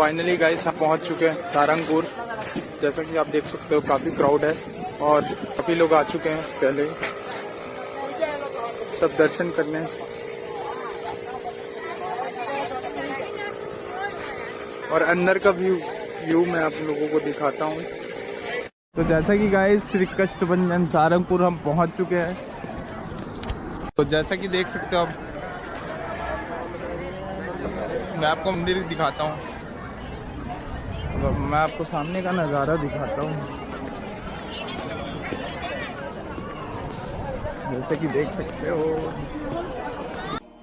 Finally guys हम पहुंच चुके हैं सारंगपुर। जैसा कि आप देख सकते हो काफी क्राउड है और काफी लोग आ चुके हैं पहले सब दर्शन करने। और अंदर का व्यू मैं आप लोगों को दिखाता हूँ। तो जैसा कि गाइस श्री कष्टभंजन सारंगपुर हम पहुंच चुके हैं। तो जैसा कि देख सकते हो आप, मैं आपको मंदिर दिखाता हूँ। मैं आपको सामने का नज़ारा दिखाता हूँ। जैसे कि देख सकते हो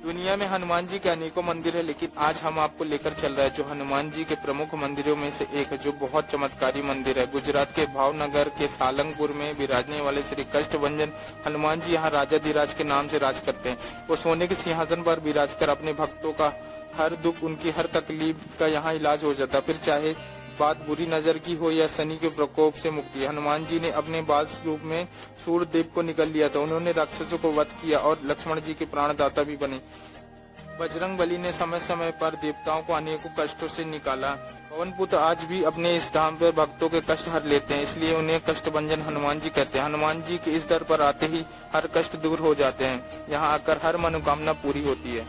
दुनिया में हनुमान जी के अनेकों मंदिर है, लेकिन आज हम आपको लेकर चल रहे हैं जो हनुमान जी के प्रमुख मंदिरों में से एक है, जो बहुत चमत्कारी मंदिर है। गुजरात के भावनगर के सालंगपुर में विराजने वाले श्री कष्टभंजन हनुमान जी यहाँ राजाधिराज के नाम से राज करते हैं। वो सोने के सिंहासन पर विराज कर अपने भक्तों का हर दुख, उनकी हर तकलीफ का यहाँ इलाज हो जाता है। फिर चाहे बात बुरी नजर की हो या शनि के प्रकोप से मुक्ति। हनुमान जी ने अपने बाल रूप में सूर्यदेव को निकल लिया था। उन्होंने राक्षसों को वध किया और लक्ष्मण जी के प्राणदाता भी बने। बजरंग बली ने समय समय पर देवताओं को अनेकों कष्टों से निकाला। पवन पुत्र आज भी अपने इस धाम पर भक्तों के कष्ट हर लेते हैं, इसलिए उन्हें कष्टभंजन हनुमान जी कहते हैं। हनुमान जी के इस दर पर आते ही हर कष्ट दूर हो जाते हैं। यहाँ आकर हर मनोकामना पूरी होती है।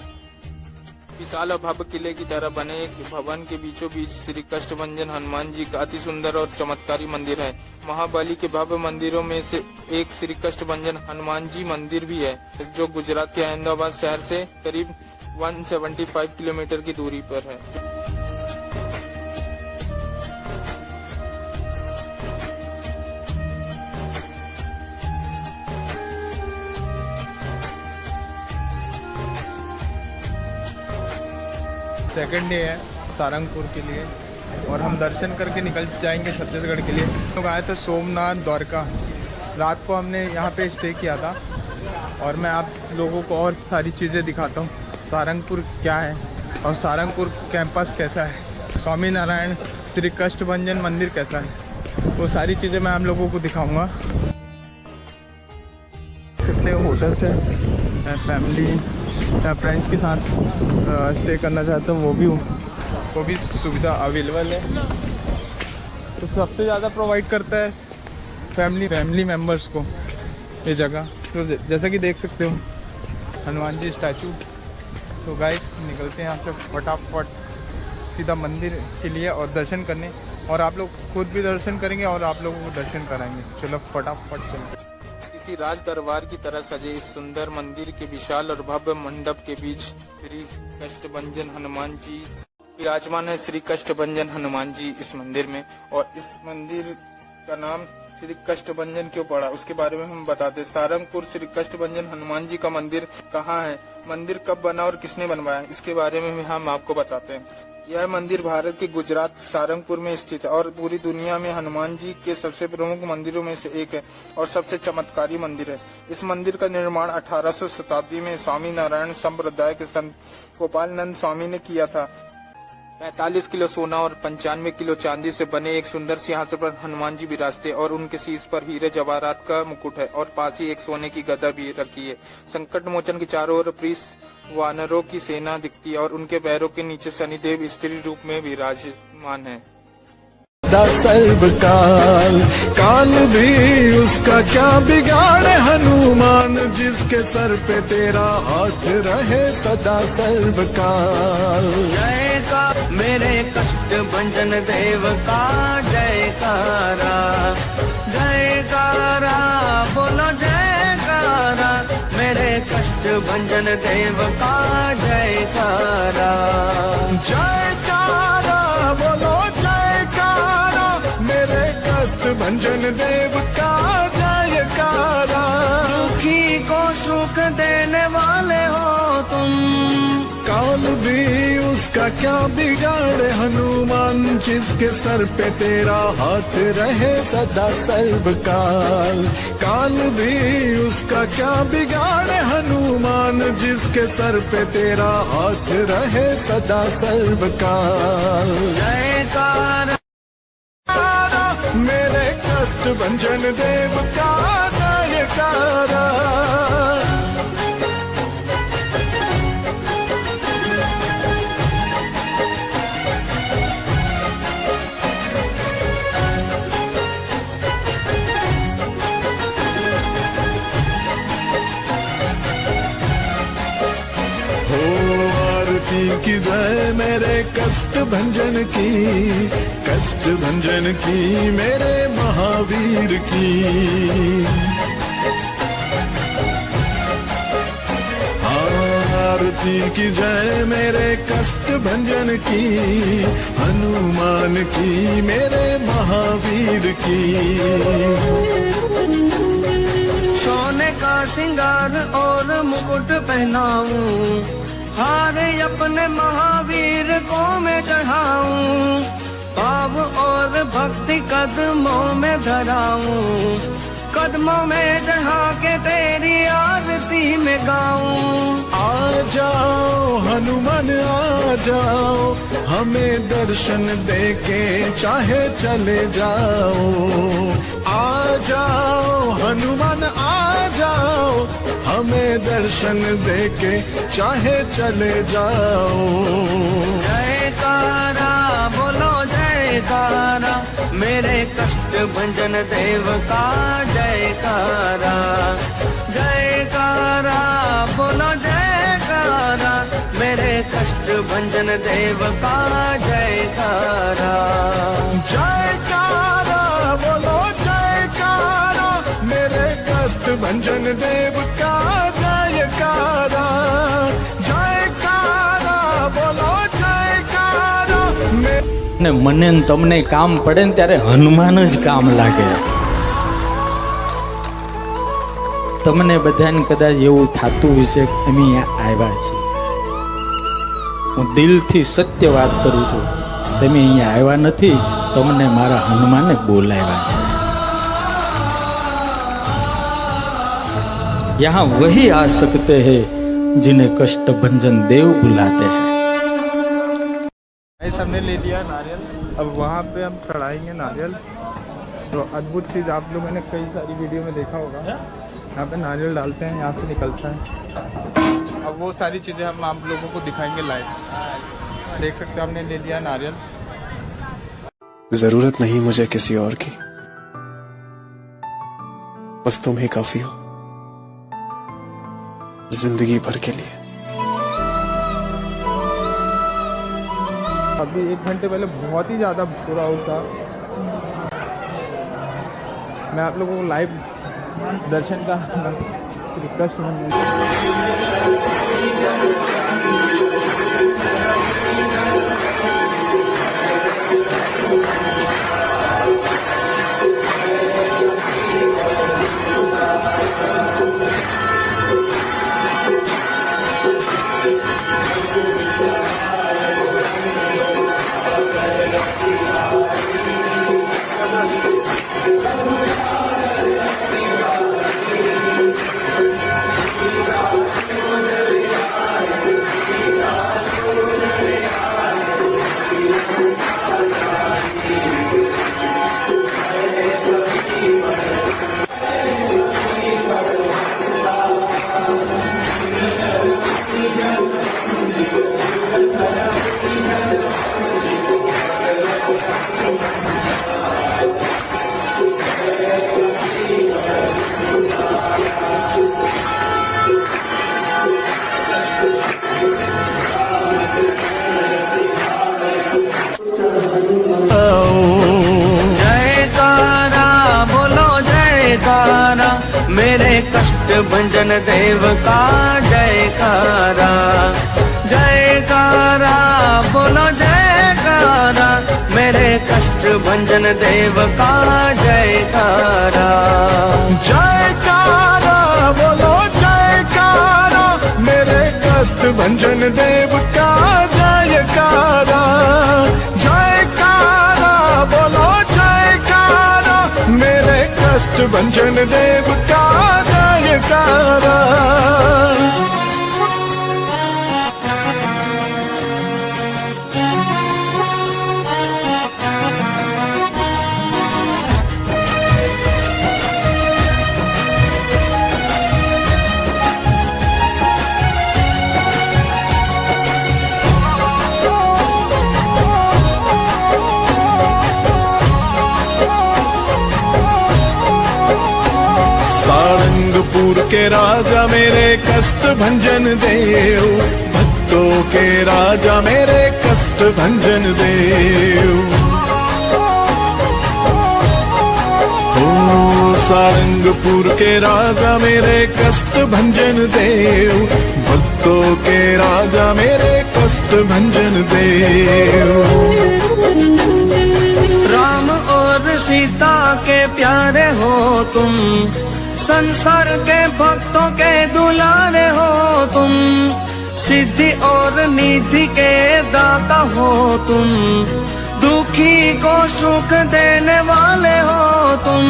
विशाल और भव्य किले की तरह बने एक भवन के बीचों बीच श्री कष्टभंजन हनुमान जी का अति सुंदर और चमत्कारी मंदिर है। महाबली के भव्य मंदिरों में से एक श्री कष्टभंजन हनुमान जी मंदिर भी है, जो गुजरात के अहमदाबाद शहर से करीब 175 किलोमीटर की दूरी पर है। सेकंड डे है सारंगपुर के लिए और हम दर्शन करके निकल जाएंगे छत्तीसगढ़ के लिए। लोग आए थे सोमनाथ द्वारका। रात को हमने यहाँ पे स्टे किया था और मैं आप लोगों को और सारी चीज़ें दिखाता हूँ। सारंगपुर क्या है और सारंगपुर कैंपस कैसा है, स्वामी नारायण श्री कष्टभंजन मंदिर कैसा है, वो सारी चीज़ें मैं हम लोगों को दिखाऊँगा। कितने होटल्स हैं, फैमिली फ्रेंड्स के साथ स्टे करना चाहते हो वो भी सुविधा अवेलेबल है। तो सबसे ज़्यादा प्रोवाइड करता है फैमिली मेम्बर्स को ये जगह। तो जैसा कि देख सकते हो हनुमान जी स्टैचू। तो गाइस निकलते हैं यहाँ से फटाफट सीधा मंदिर के लिए और दर्शन करने, और आप लोग खुद भी दर्शन करेंगे और आप लोगों को दर्शन कराएंगे। चलो फटाफट चलते। किसी राज दरबार की तरह सजे इस सुंदर मंदिर के विशाल और भव्य मंडप के बीच श्री कष्टभंजन हनुमान जी विराजमान है। श्री कष्टभंजन हनुमान जी इस मंदिर में, और इस मंदिर का नाम श्री कष्टभंजन क्यों पड़ा उसके बारे में हम बताते। सारंगपुर श्री कष्टभंजन हनुमान जी का मंदिर कहाँ है, मंदिर कब बना और किसने बनवाया, इसके बारे में हम आपको बताते हैं। यह मंदिर भारत के गुजरात सारंगपुर में स्थित है और पूरी दुनिया में हनुमान जी के सबसे प्रमुख मंदिरों में से एक है और सबसे चमत्कारी मंदिर है। इस मंदिर का निर्माण 1800 शताब्दी में स्वामी नारायण संप्रदाय के संत गोपालनंद स्वामी ने किया था। 45 किलो सोना और 95 किलो चांदी से बने एक सुंदर सिंहासन पर हनुमान जी विराजते और उनके शीश पर हीरे जवाहरात का मुकुट है और पास ही एक सोने की गदा भी रखी है। संकट मोचन के चारों ओर प्रीस वानरों की सेना दिखती है और उनके पैरों के नीचे शनिदेव स्त्री रूप में विराजमान है। सर्वकाल काल भी उसका क्या बिगाड़े हनुमान, जिसके सर पे तेरा हाथ रहे सदा सर्वकाल। जय का मेरे कष्ट भंजन देव का जयकारा, जयकारा बोलो जयकारा, मेरे कष्ट भंजन देव का जयकारा। जयकारा बोलो जयकारा, मेरे कष्ट भंजन देव का जयकारा। दुखी को सुख देने वाले हो तुम, काल भी उसका क्या बिगाड़े हनुमान, जिसके सर पे तेरा हाथ रहे सदा सर्वकाल। काल भी उसका क्या बिगाड़े हनुमान, जिसके सर पे तेरा हाथ रहे सदा सर्वकाल। जयकारा मेरे कष्ट भंजन देव का जयकारा। आरती की जय मेरे कष्ट भंजन की मेरे महावीर की। आरती की जय मेरे कष्ट भंजन की, हनुमान की मेरे महावीर की। सोने का श्रृंगार और मुकुट पहनाऊं, हार अपने महावीर को मैं चढ़ाऊं, पाव और भक्ति कदमों में धराऊं, कदमों में चढ़ा के तेरी आरती में गाऊं। आ जाओ हनुमान आ जाओ, हमें दर्शन देके चाहे चले जाओ। आ जाओ हनुमान आ जाओ, हमें दर्शन देके चाहे चले जाओ। जयकारा बोलो जयकारा, मेरे कष्ट भंजन देव का जयकारा। जयकारा बोलो जयकारा, मेरे कष्ट भंजन देव का जयकारा। जयकारा बोलो जयकारा, मेरे कष्ट भंजन देव का जयकारा। जयकारा बोलो जयकारा। ને મને ને તમને કામ પડે ને ત્યારે હનુમાન જ કામ લાગે. તમને બધાને કદાચ એવું થતું હશે કે અમે અહીંયા આવ્યા છીએ. હું દિલથી સત્ય વાત કરું છું, તમે અહીંયા આવ્યા નથી, તમને મારા હનુમાને બોલાવ્યા છે. यहाँ वही आ सकते हैं जिन्हें कष्ट भंजन देव बुलाते हैं. हमने ले लिया नारियल, अब वहाँ पे हम चढ़ाएंगे नारियल. तो अद्भुत चीज़ आप लोगों ने कई सारी वीडियो में देखा होगा, यहाँ पे नारियल डालते हैं, यहाँ से निकलता है. अब वो सारी चीज़ें हम आप लोगों को दिखाएंगे लाइव. देख सकते हो हमने ले लिया नारियल. जरूरत नहीं मुझे किसी और की, बस तुम ही काफी हो जिंदगी भर के लिए. अभी 1 घंटे पहले बहुत ही ज़्यादा बुरा होता. मैं आप लोगों को लाइव दर्शन का रिक्वेस्ट मेरे कष्ट भंजन देव का जयकारा. जयकारा बोलो जयकारा, मेरे कष्ट भंजन देव का जयकारा. जयकारा बोलो जयकारा, मेरे कष्ट भंजन देव का जयकारा. जयकारा बोलो जयकारा, मेरे कष्ट भंजन देव का जयकारा. सारंगपुर के राजा मेरे कष्ट भंजन देव, भक्त भक्तों के राजा मेरे कष्ट भंजन देव। सारंगपुर के राजा मेरे कष्ट भंजन देव, भक्तों के राजा मेरे कष्ट भंजन देव। राम और सीता के प्यारे हो तुम, संसार के भक्तों के दुलारे हो तुम, सिद्धि और निधि के दाता हो तुम, दुखी को सुख देने वाले हो तुम।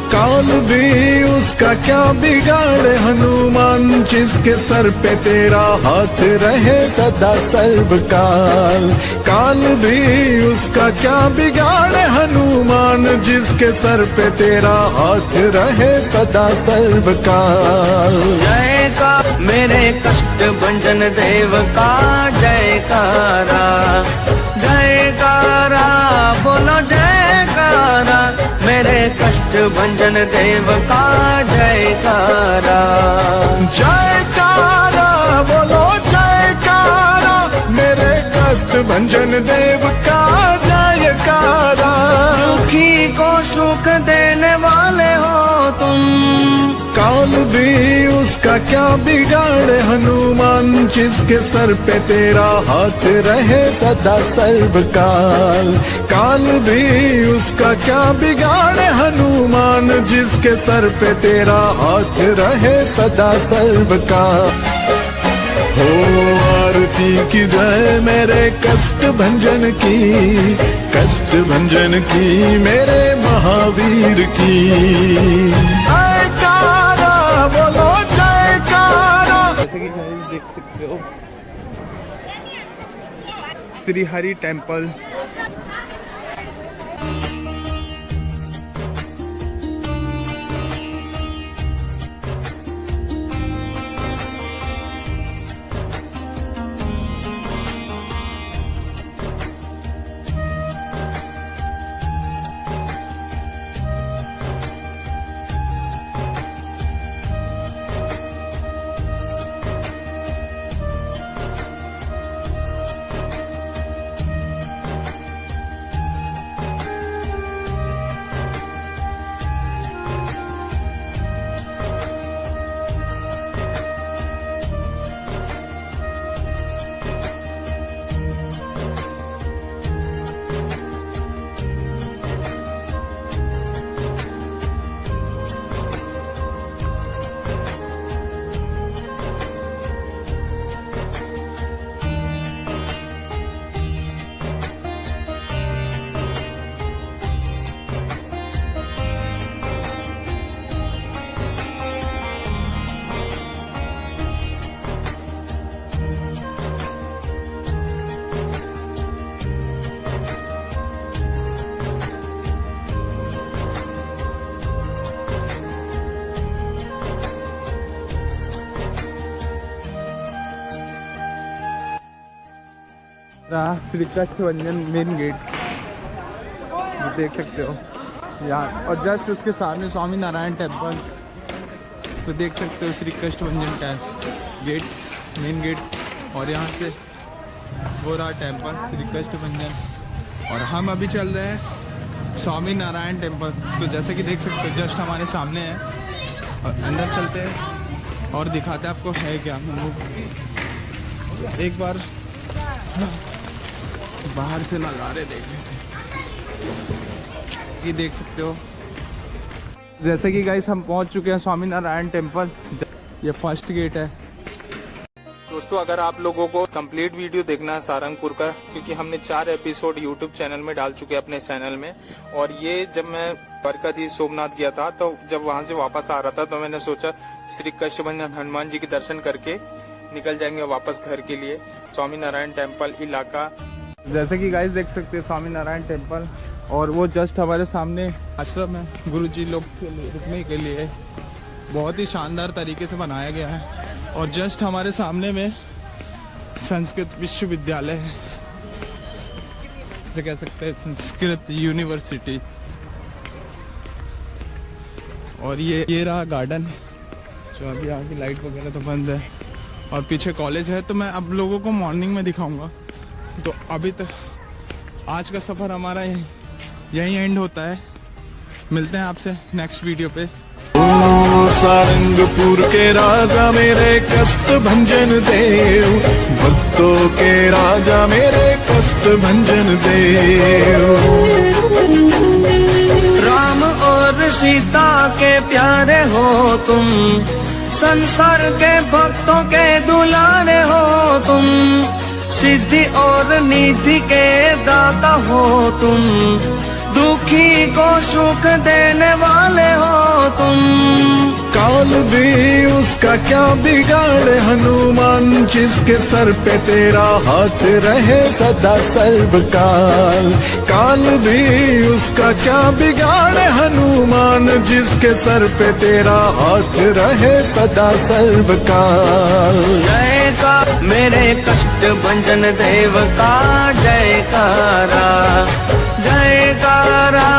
काल भी उसका क्या बिगाड़े हनुमान, जिसके सर पे तेरा हाथ रहे सदा सर्वकाल। काल भी उसका क्या बिगाड़े हनुमान, जिसके सर पे तेरा हाथ रहे सदा सर्वकाल। जय का मेरे कष्ट भंजन देव का जयकारा, जयकारा बोलो जयकारा, मेरे कष्ट भंजन देव का जयकारा। जयकारा बोलो जयकारा, मेरे कष्ट भंजन देव का जयकारा। दुखी को सुख देने वाले हो तुम, काल भी उसका क्या बिगाड़े हनुमान, जिसके सर पे तेरा हाथ रहे सदा सर्वकाल। काल भी उसका क्या बिगाड़े हनुमान, जिसके सर पे तेरा हाथ रहे सदा सर्वकाल। हो आरती की जय मेरे कष्ट भंजन की, कष्ट भंजन की मेरे महावीर की। जयकारा बोलो जयकारा। जैसे कि गाइस देख सकते हो Shri Hari temple. Shri Krishna Bhanjan main gate देख सकते हो यहाँ, और जस्ट उसके सामने स्वामी नारायण टेम्पल। तो देख सकते हो श्री कृष्ण भंजन का गेट, मेन गेट, और यहाँ से वो रहा टेम्पल श्री कृष्ण भंजन। और हम अभी चल रहे हैं स्वामी नारायण टेम्पल। तो जैसे कि देख सकते हो जस्ट हमारे सामने है, और अंदर चलते हैं और दिखाते हैं आपको है क्या। एक बार बाहर से नज़ारे देखने ये देख सकते हो। जैसे कि गाइस हम पहुंच चुके हैं स्वामी नारायण टेम्पल। ये फर्स्ट गेट है। दोस्तों अगर आप लोगों को कंप्लीट वीडियो देखना है सारंगपुर का, क्योंकि हमने 4 एपिसोड यूट्यूब चैनल में डाल चुके हैं अपने चैनल में। और ये जब मैं द्वारकाधीश सोमनाथ गया था, तो जब वहां से वापस आ रहा था, तो मैंने सोचा श्री कृष्ण भंजन हनुमान जी के दर्शन करके निकल जाएंगे वापस घर के लिए। स्वामी नारायण टेम्पल इलाका जैसे कि गाइस देख सकते हैं स्वामी नारायण टेम्पल, और वो जस्ट हमारे सामने आश्रम है गुरुजी लोग के लिए रुकने के लिए। बहुत ही शानदार तरीके से बनाया गया है। और जस्ट हमारे सामने में संस्कृत विश्वविद्यालय है, जैसे कह सकते हैं संस्कृत यूनिवर्सिटी। और ये रहा गार्डन, जो अभी यहाँ की लाइट वगैरह तो बंद है। और पीछे कॉलेज है, तो मैं अब लोगों को मॉर्निंग में दिखाऊंगा। तो अभी तक आज का सफ़र हमारा यहीं एंड होता है। मिलते हैं आपसे नेक्स्ट वीडियो पे। सारंगपुर के राजा मेरे कष्ट भंजन देव, भक्तों के राजा मेरे कष्ट भंजन देव। राम और सीता के प्यारे हो तुम, संसार के भक्तों के दुलारे हो तुम, सिद्धि और निधि के दाता हो तुम, दुखी को सुख देने वाले हो तुम। काल भी उसका क्या बिगाड़े हनुमान, जिसके सर पे तेरा हाथ रहे सदा सर्वकाल। काल भी उसका क्या बिगाड़े हनुमान, जिसके सर पे तेरा हाथ रहे सदा सर्वकाल। जय का मेरे कष्ट भंजन देव का जयकारा, जयकारा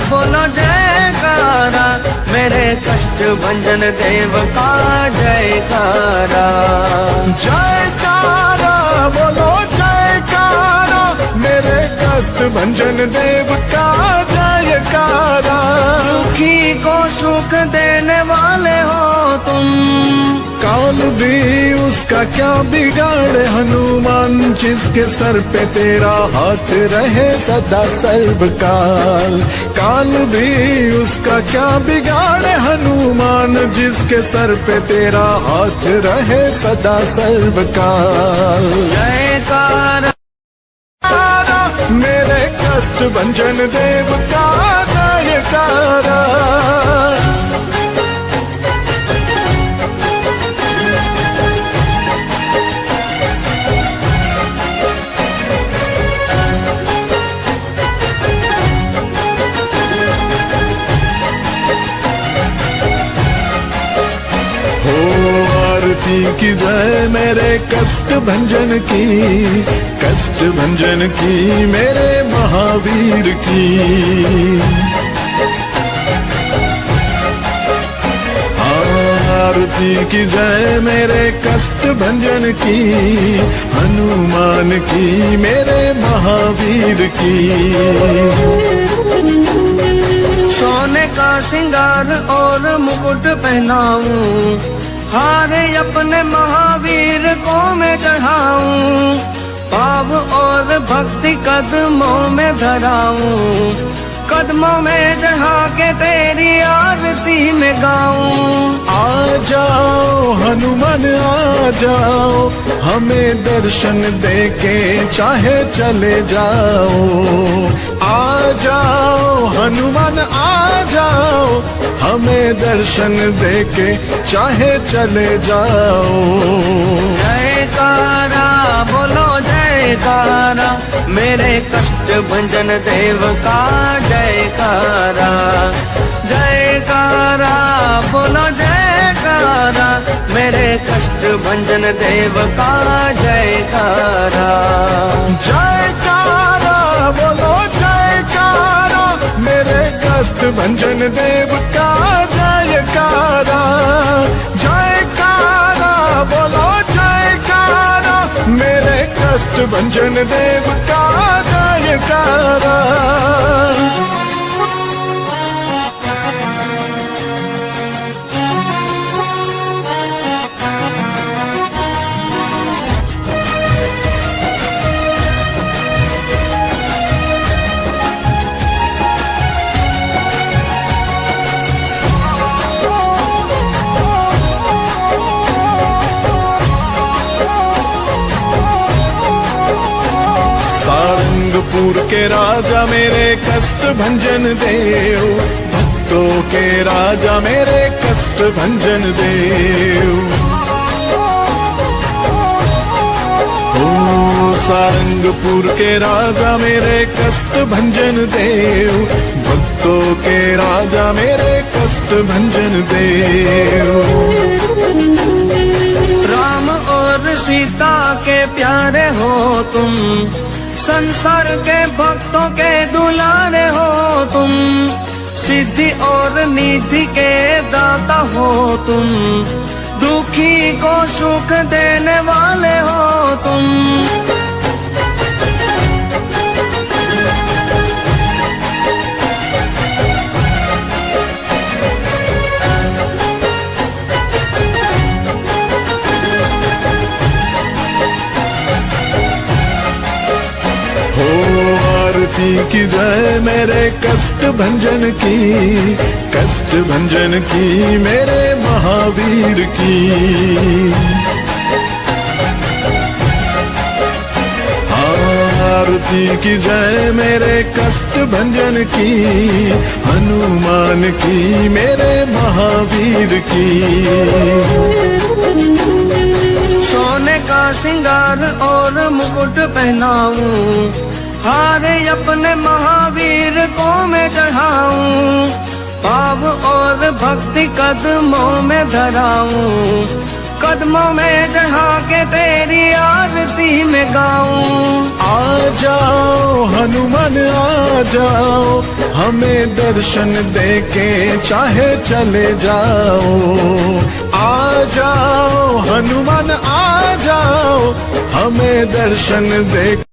बोलो जयकारा, मेरे कष्ट भंजन देव का जयकारा। जयकारा बोलो जयकारा, मेरे कष्ट भंजन देव का जयकारा। दुखी को सुख देने वाले हो तुम, काल भी उसका क्या बिगाड़े हनुमान, जिसके सर पे तेरा हाथ रहे सदा सर्वकाल। काल भी उसका क्या बिगाड़े हनुमान, जिसके सर पे तेरा हाथ रहे सदा सर्वकाल। जयकारा मेरे कष्ट भंजन देव का जयकारा। आरती की जय मेरे कष्ट भंजन की, कष्ट भंजन की मेरे महावीर की। आरती की जय मेरे कष्ट भंजन की, हनुमान की मेरे महावीर की। सोने का श्रृंगार और मुकुट पहनाऊं, हारे अपने महावीर को मैं चढ़ाऊं, पाव और भक्ति कदमों में धराऊं, कदमों में चढ़ा के तेरी आरती में गाऊं। आ जाओ हनुमान आ जाओ, हमें दर्शन देके चाहे चले जाओ। आ जाओ हनुमान आ जाओ, हमें दर्शन देके चाहे चले जाओ। जयकारा बोलो जयकारा, मेरे कष्ट भंजन देव का जयकारा, जयकारा बोलो जयकारा, मेरे कष्ट भंजन देव का जयकारा। जयकारा बोलो जयकारा, मेरे कष्ट भंजन देव का जयकारा। जयकारा बोलो जयकारा, मेरे कष्ट भंजन देव का जयकारा। सारंगपुर के राजा मेरे कष्ट भंजन देव, भक्तों के राजा मेरे कष्ट भंजन देव। ओ सारंगपुर के राजा मेरे कष्ट भंजन देव, भक्तों के राजा मेरे कष्ट भंजन देव। राम और सीता के प्यारे हो तुम, संसार के भक्तों के दुलारे हो तुम, सिद्धि और निधि के दाता हो तुम, दुखी को सुख देने वाले हो तुम। हो आरती की जय मेरे कष्ट भंजन की मेरे महावीर की। आरती की जय मेरे कष्ट भंजन की, हनुमान की मेरे महावीर की। सोने का श्रृंगार और मुकुट पहनाऊं, हारे अपने महावीर को मैं चढ़ाऊं। पाव और भक्ति कदमों में धराऊं, कदमों में चढ़ा के तेरी आरती में गाऊं। आ जाओ हनुमान आ जाओ, हमें दर्शन दे के चाहे चले जाओ। आ जाओ हनुमान आ जाओ, हमें दर्शन दे